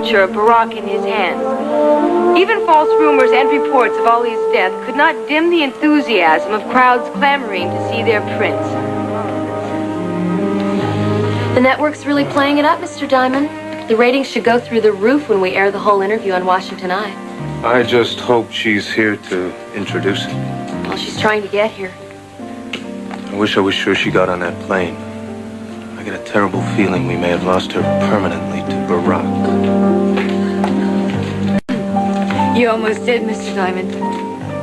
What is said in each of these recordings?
future of Barack in his hands. Even false rumors and reports of Ali's death could not dim the enthusiasm of crowds clamoring to see their prince. The network's really playing it up, Mr. Diamond. The ratings should go through the roof when we air the whole interview on Washington Eye. I just hope she's here to introduce it. Well, she's trying to get here. I wish I was sure she got on that plane. I get a terrible feeling we may have lost her permanently to Barack. You almost did, Mr. Diamond.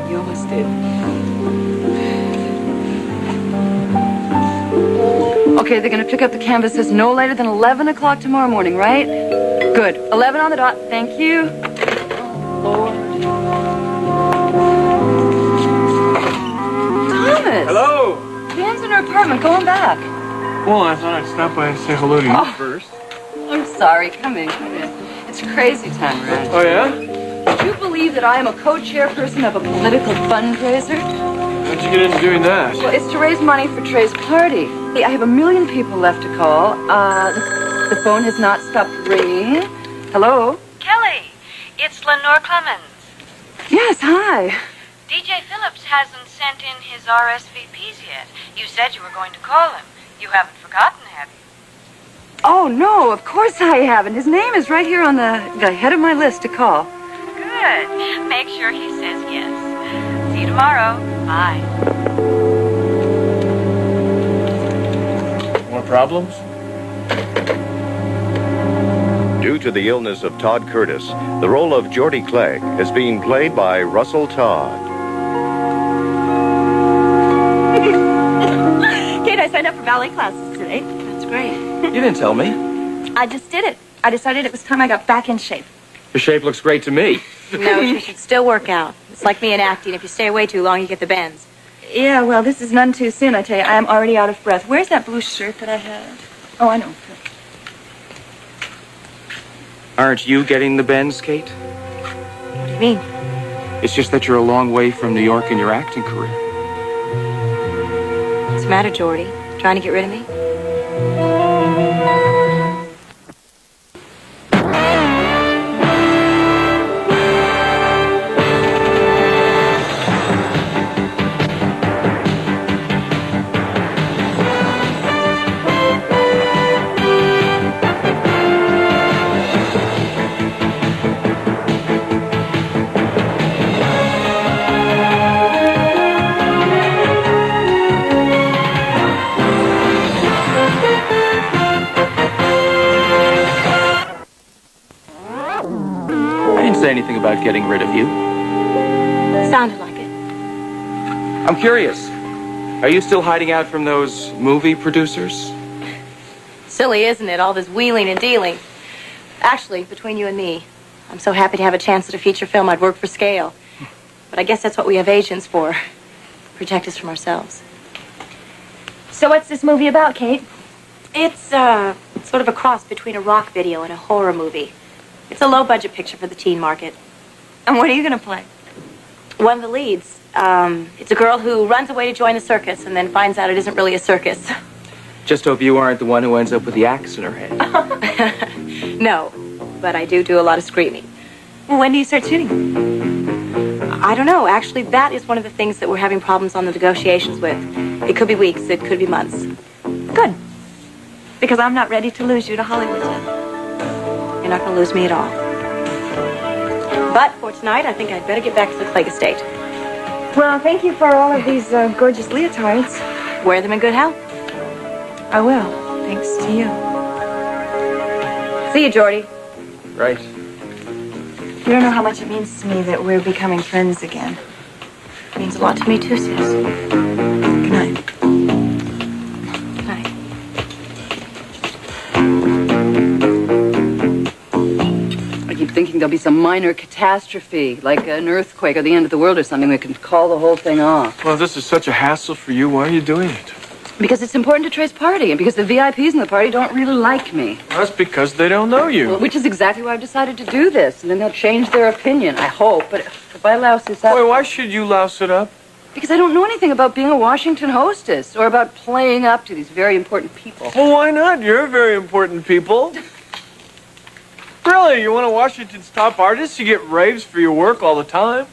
You almost did. Okay, they're going to pick up the canvases no later than 11 o'clock tomorrow morning, right? Good. 11 on the dot. Thank you. Lord. Thomas! Hello! Dan's in her apartment, going back. Well, I thought I'd stop by and say hello to you first. I'm sorry. Come in, come in. It's crazy time around. Oh, yeah? Do you believe that I am a co-chairperson of a political fundraiser? How'd you get into doing that? Well, it's to raise money for Trey's party. Hey, I have 1 million people left to call. The phone has not stopped ringing. Hello? Kelly, it's Lenore Clemens. Yes, hi. DJ Phillips hasn't sent in his RSVPs yet. You said you were going to call him. You haven't forgotten, have you? Oh, no, of course I haven't. His name is right here on the head of my list to call. Good. Make sure he says yes. See you tomorrow. Bye. More problems? Due to the illness of Todd Curtis, the role of Geordie Clegg is being played by Russell Todd. Kate, I signed up for ballet classes today. That's great. You didn't tell me. I just did it. I decided it was time I got back in shape. Your shape looks great to me. No, she should still work out. It's like me in acting. If you stay away too long, you get the bends. Yeah, well, this is none too soon, I tell you. I am already out of breath. Where's that blue shirt that I had? Oh, I know. Aren't you getting the bends, Kate? What do you mean? It's just that you're a long way from New York in your acting career. What's the matter, Geordie? Trying to get rid of me? Say anything about getting rid of you. Sounded like it. I'm curious. Are you still hiding out from those movie producers? Silly, isn't it? All this wheeling and dealing. Actually, between you and me, I'm so happy to have a chance at a feature film. I'd work for scale. But I guess that's what we have agents for. Protect us from ourselves. So what's this movie about, Kate? It's sort of a cross between a rock video and a horror movie. It's a low-budget picture for the teen market. And what are you going to play? One of the leads. It's a girl who runs away to join a circus and then finds out it isn't really a circus. Just hope you aren't the one who ends up with the axe in her head. No, but I do a lot of screaming. Well, when do you start shooting? I don't know. Actually, that is one of the things that we're having problems on the negotiations with. It could be weeks. It could be months. Good. Because I'm not ready to lose you to Hollywood yet. You're not going to lose me at all. But for tonight, I think I'd better get back to the Clegg estate. Well, thank you for all of these gorgeous leotards. Wear them in good health. I will, thanks to you. See you, Geordie. Right. You don't know how much it means to me that we're becoming friends again. It means a lot to me, too, Sis. Good night. Good night. I keep thinking there'll be some minor catastrophe, like an earthquake or the end of the world or something. We can call the whole thing off. Well, this is such a hassle for you. Why are you doing it? Because it's important to Trey's party, and because the VIPs in the party don't really like me. That's because they don't know you. Well, which is exactly why I've decided to do this. And then they'll change their opinion, I hope. But if I louse this up... Boy, why should you louse it up? Because I don't know anything about being a Washington hostess or about playing up to these very important people. Well, why not? You're very important people. Really? Golly, you're one of Washington's top artists? You get raves for your work all the time?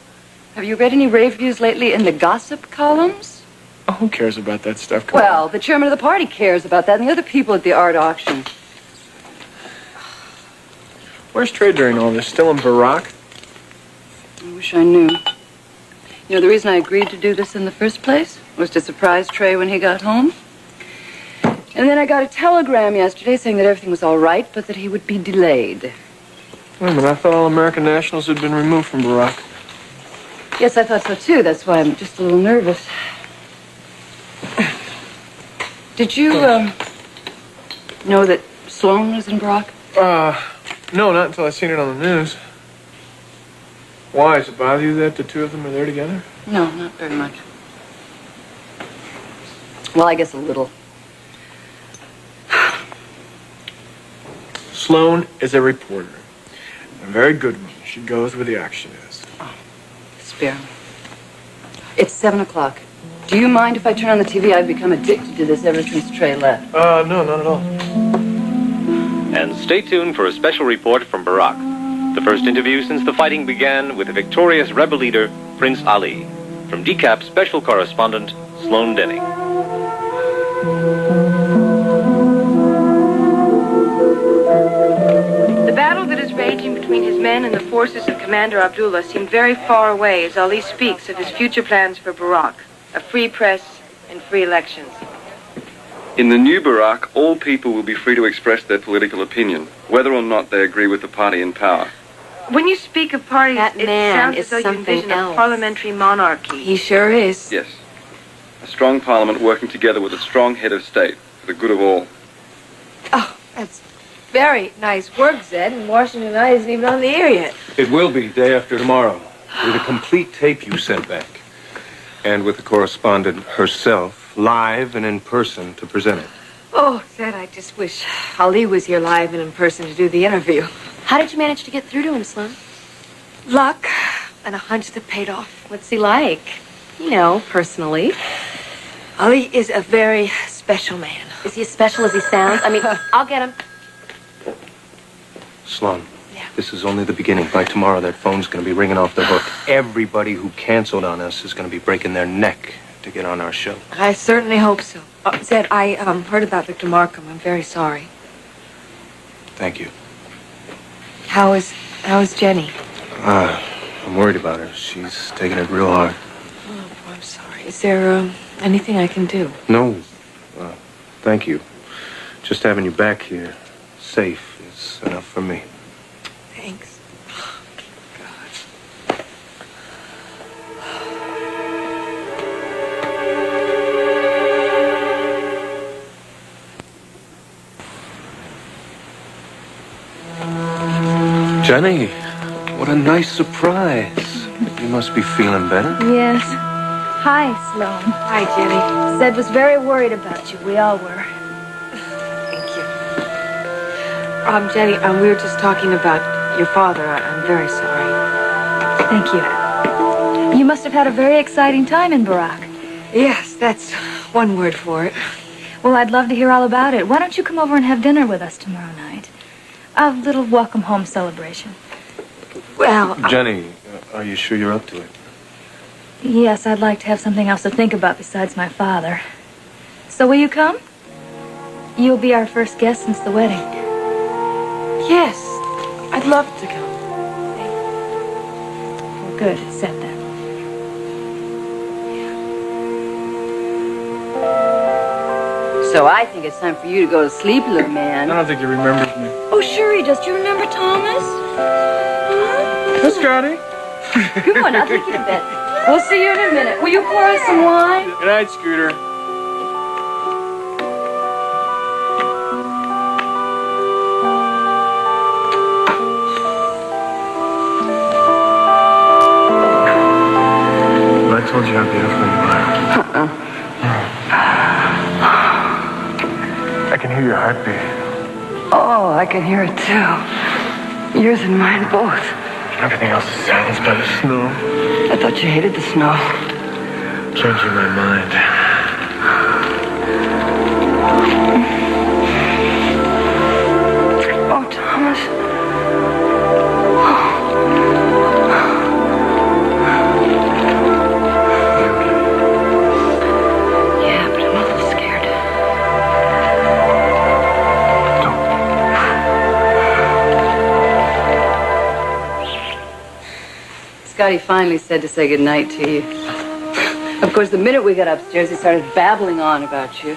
Have you read any rave reviews lately in the gossip columns? Oh, who cares about that stuff? Come Well, on. the chairman of the party cares about that, and the other people at the art auction. Where's Trey during all this? Still in Barack? I wish I knew. You know, the reason I agreed to do this in the first place was to surprise Trey when he got home. And then I got a telegram yesterday saying that everything was all right, but that he would be delayed. Wait a minute, I thought all American nationals had been removed from Barack. Yes, I thought so, too. That's why I'm just a little nervous. Did you, know that Sloan was in Barack? No, not until I seen it on the news. Why? Does it bother you that the two of them are there together? No, not very much. Well, I guess a little. Sloan is a reporter. A very good one. She goes where the action is. Oh, spare me. It's 7 o'clock. Do you mind if I turn on the TV? I've become addicted to this ever since Trey left. No, not at all. And stay tuned for a special report from Barack. The first interview since the fighting began with the victorious rebel leader, Prince Ali. From DCAP Special Correspondent, Sloan Denning. The battle that is raging between his men and the forces of Commander Abdullah seemed very far away as Ali speaks of his future plans for Barack, a free press and free elections. In the new Barack, all people will be free to express their political opinion, whether or not they agree with the party in power. When you speak of parties, That it man sounds is as though you something envision else. a parliamentary monarchy. He sure is. Yes. A strong parliament working together with a strong head of state for the good of all. Oh, that's very nice work, Zed, and Washington Night isn't even on the air yet. It will be day after tomorrow, with a complete tape you sent back. And with the correspondent herself, live and in person to present it. Oh, Zed, I just wish Ali was here live and in person to do the interview. How did you manage to get through to him, Sloan? Luck and a hunch that paid off. What's he like? You know, personally. Ali is a very special man. Is he as special as he sounds? I mean, I'll get him. Sloan, Yeah. this is only the beginning. By tomorrow, that phone's going to be ringing off the hook. Everybody who canceled on us is going to be breaking their neck to get on our show. I certainly hope so. Zed, I heard about Victor Markham. I'm very sorry. Thank you. How is Jenny? I'm worried about her. She's taking it real hard. Oh, I'm sorry. Is there anything I can do? No. Thank you. Just having you back here, safe, is enough for me. Thanks. Jenny, what a nice surprise. You must be feeling better. Yes. Hi, Sloan. Hi, Jenny. Zed was very worried about you. We all were. Thank you. Jenny, we were just talking about your father. I'm very sorry. Thank you. You must have had a very exciting time in Barack. Yes, that's one word for it. Well, I'd love to hear all about it. Why don't you come over and have dinner with us tomorrow night? A little welcome home celebration. Well, Jenny, are you sure you're up to it? Yes, I'd like to have something else to think about besides my father. So will you come? You'll be our first guest since the wedding. yes, I'd love to come. Well, good. It's set then. So I think it's time for you to go to sleep, little I man. don't think he remembers me. Oh, sure he does. Do you remember Thomas? Hey, Scotty. Come on, I'll take you to bed. We'll see you in a minute. Will you pour us some wine? Good night, Scooter. I told you how beautiful you are. I can hear your heartbeat. Oh, I can hear it too. Yours and mine both. Everything else is silenced by the snow. I thought you hated the snow. Changing my mind. Oh, Thomas. Scotty finally said to say goodnight to you. Of course, the minute we got upstairs, he started babbling on about you.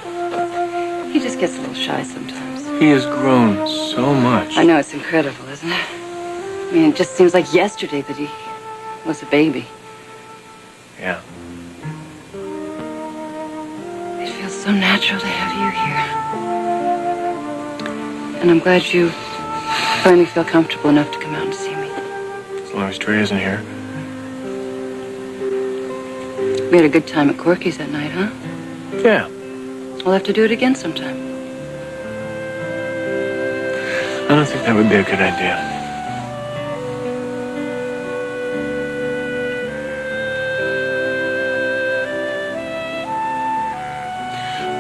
He just gets a little shy sometimes. He has grown so much. I know, it's incredible, isn't it? I mean, it just seems like yesterday that he was a baby. Yeah. It feels so natural to have you here. And I'm glad you finally feel comfortable enough to come out and see me. As long as Trey isn't here. We had a good time at Corky's that night, huh? Yeah. We'll have to do it again sometime. I don't think that would be a good idea.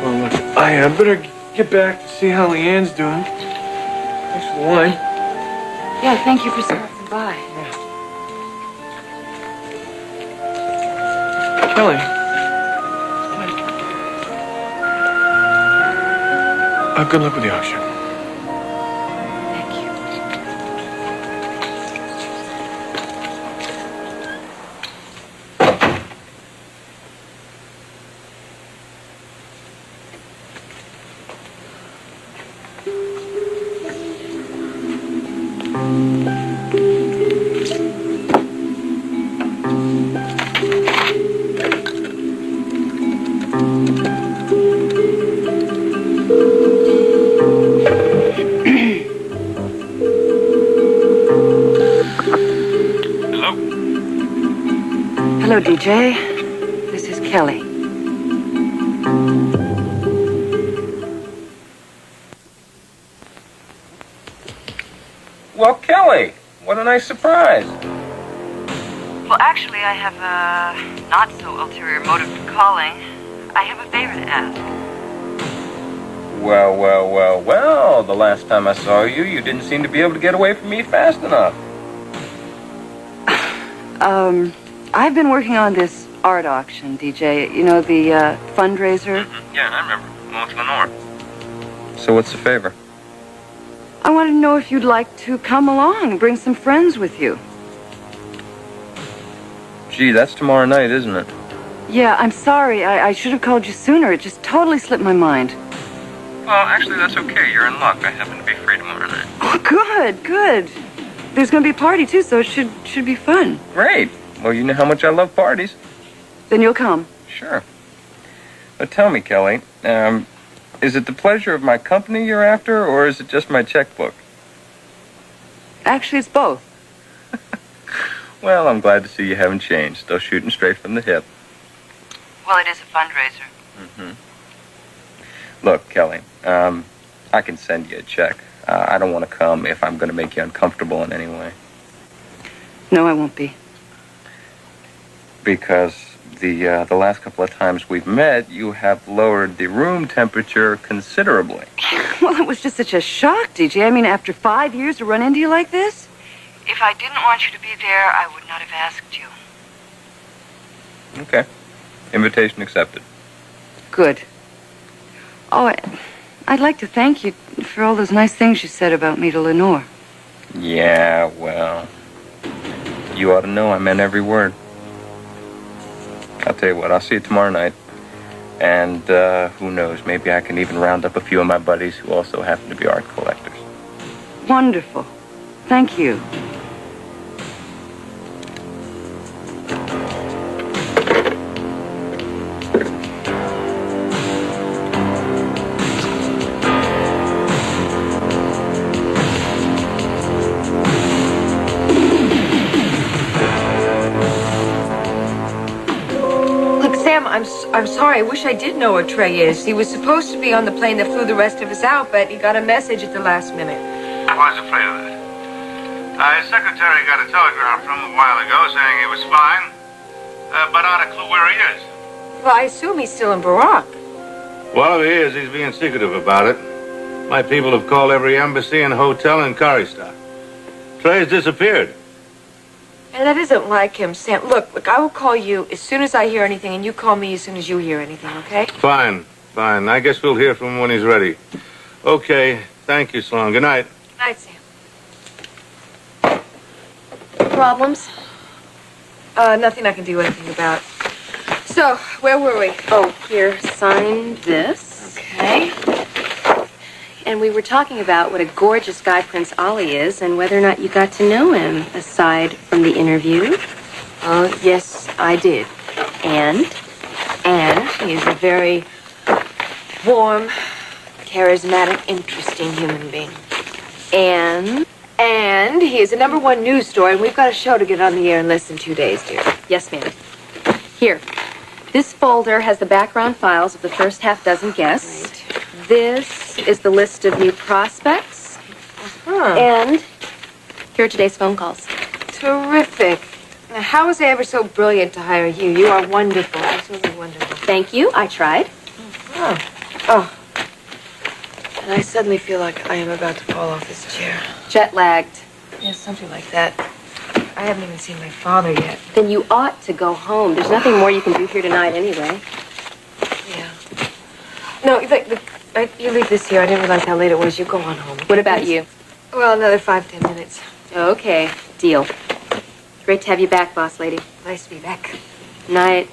Well, look, I better get back to see how Leanne's doing. Thanks for the wine. Yeah, thank you for stopping by. Kelly. Good luck with the auction. Thank you. Hello, DJ. This is Kelly. Well, Kelly, what a nice surprise. Well, actually, I have a not so ulterior motive for calling. I have a favor to ask. Well. The last time I saw you, you didn't seem to be able to get away from me fast enough. I've been working on this art auction, DJ. You know, the fundraiser? Mm-hmm. Yeah, I remember. One with Lenore. So what's the favor? I wanted to know if you'd like to come along and bring some friends with you. Gee, that's tomorrow night, isn't it? Yeah, I'm sorry. I should have called you sooner. It just totally slipped my mind. Well, actually, that's okay. You're in luck. I happen to be free tomorrow night. Oh, good. There's going to be a party, too, so it should be fun. Great. Well, you know how much I love parties. Then you'll come. Sure. But tell me, Kelly, is it the pleasure of my company you're after, or is it just my checkbook? Actually, it's both. Well, I'm glad to see you haven't changed. Still shooting straight from the hip. Well, it is a fundraiser. Mm-hmm. Look, Kelly, I can send you a check. I don't want to come if I'm going to make you uncomfortable in any way. No, I won't be. Because the last couple of times we've met, you have lowered the room temperature considerably. Well, it was just such a shock, DJ. I mean, after 5 years to run into you like this? If I didn't want you to be there, I would not have asked you. Okay. Invitation accepted. Good. Oh, I'd like to thank you for all those nice things you said about me to Lenore. Yeah, well, you ought to know I meant every word. I'll tell you what, I'll see you tomorrow night. And who knows, maybe I can even round up a few of my buddies who also happen to be art collectors. Wonderful. Thank you. I'm sorry. I wish I did know where Trey is. He was supposed to be on the plane that flew the rest of us out, but he got a message at the last minute. I was afraid of that. His secretary got a telegram from him a while ago saying he was fine, but not a clue where he is. Well, I assume he's still in Barack. Well, if he is, he's being secretive about it. My people have called every embassy and hotel in Karistan. Trey's disappeared. And that isn't like him, Sam. Look, I will call you as soon as I hear anything, and you call me as soon as you hear anything, okay? Fine. I guess we'll hear from him when he's ready. Okay. Thank you, Sloan. Good night. Good night, Sam. Problems? Nothing I can do anything about. So, where were we? Oh, here, sign this. Okay. And we were talking about what a gorgeous guy Prince Ali is and whether or not you got to know him, aside from the interview. Oh, yes, I did. And He's a very warm, charismatic, interesting human being. And he is a #1 news story, and we've got a show to get on the air in less than 2 days, dear. yes, ma'am. Here, this folder has the background files of the first half-dozen guests. Right. This is the list of new prospects. And here are today's phone calls. Terrific. Now, how was I ever so brilliant to hire you? You are wonderful. Absolutely wonderful. Thank you. I tried. Oh. And I suddenly feel like I am about to fall off this chair. Jet lagged. Yes, something like that. I haven't even seen my father yet. Then you ought to go home. There's nothing more you can do here tonight anyway. Yeah. No, you leave this here. I didn't realize how late it was. You go on home. What about you? Well, another 5-10 minutes. Okay, deal. Great to have you back, boss lady. Nice to be back. Night.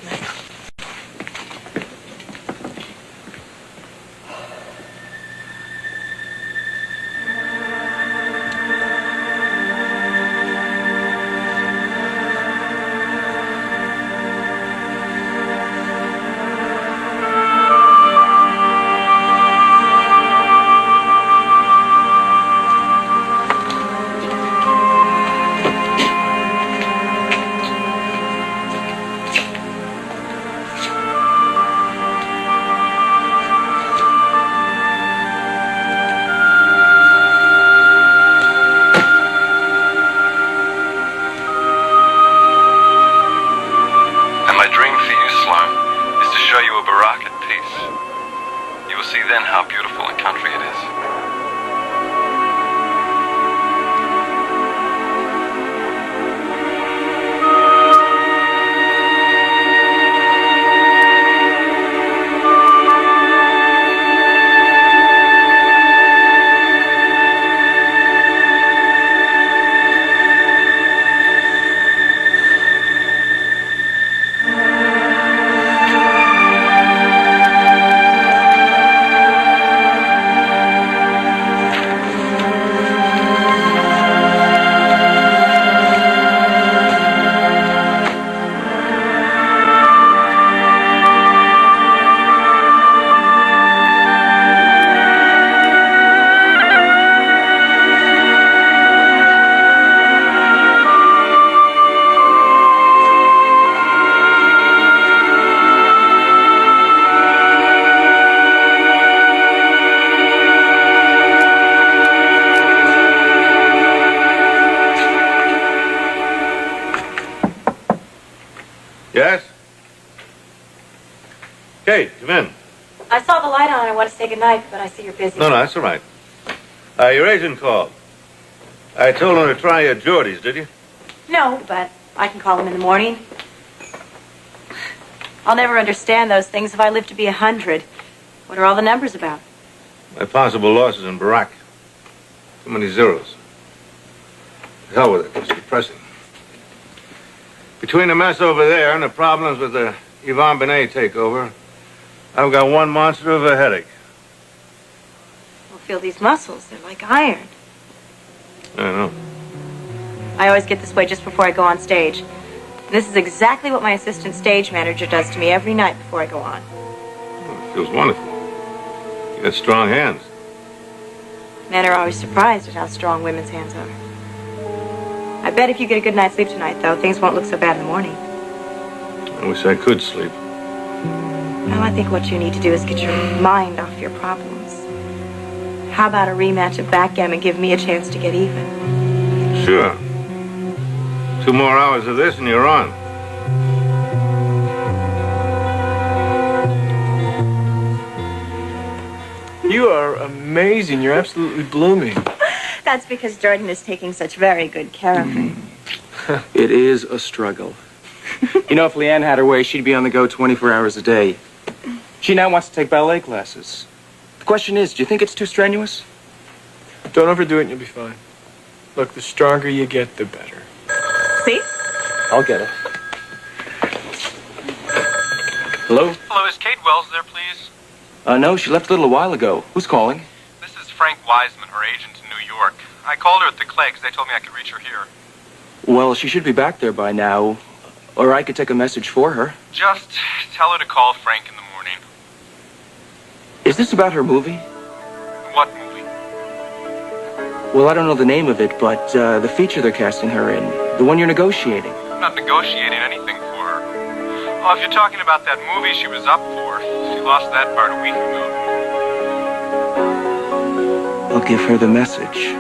Yes? Kate, come in. I saw the light on and I want to say goodnight, but I see you're busy. No, that's all right. Your agent called. I told him to try your Geordies, did you? No, but I can call him in the morning. I'll never understand those things if I live to be 100. What are all the numbers about? My possible losses in Barack. Too many zeros. The hell with it. It's depressing. Between the mess over there and the problems with the Yvonne Benet takeover, I've got one monster of a headache. Well, feel these muscles. They're like iron. I know. I always get this way just before I go on stage. And this is exactly what my assistant stage manager does to me every night before I go on. Oh, it feels wonderful. You got strong hands. Men are always surprised at how strong women's hands are. I bet if you get a good night's sleep tonight, though, things won't look so bad in the morning. I wish I could sleep. Well, I think what you need to do is get your mind off your problems. How about a rematch of backgammon and give me a chance to get even? Sure. 2 more hours of this and you're on. You are amazing. You're absolutely blooming. That's because Jordan is taking such very good care of me. It is a struggle. You know, if Leanne had her way, she'd be on the go 24 hours a day. She now wants to take ballet classes. The question is, do you think it's too strenuous? Don't overdo it and you'll be fine. Look, the stronger you get, the better. See? I'll get it. Hello? Hello, is Kate Wells there, please? No, she left a little while ago. Who's calling? This is Frank Wiseman, her agent in New York. I called her at the Clay because they told me I could reach her here. Well, she should be back there by now. Or I could take a message for her. Just tell her to call Frank in the morning. Is this about her movie? What movie? Well, I don't know the name of it, but the feature they're casting her in. The one you're negotiating. I'm not negotiating anything for her. Oh, if you're talking about that movie she was up for, she lost that part a week ago. I'll give her the message.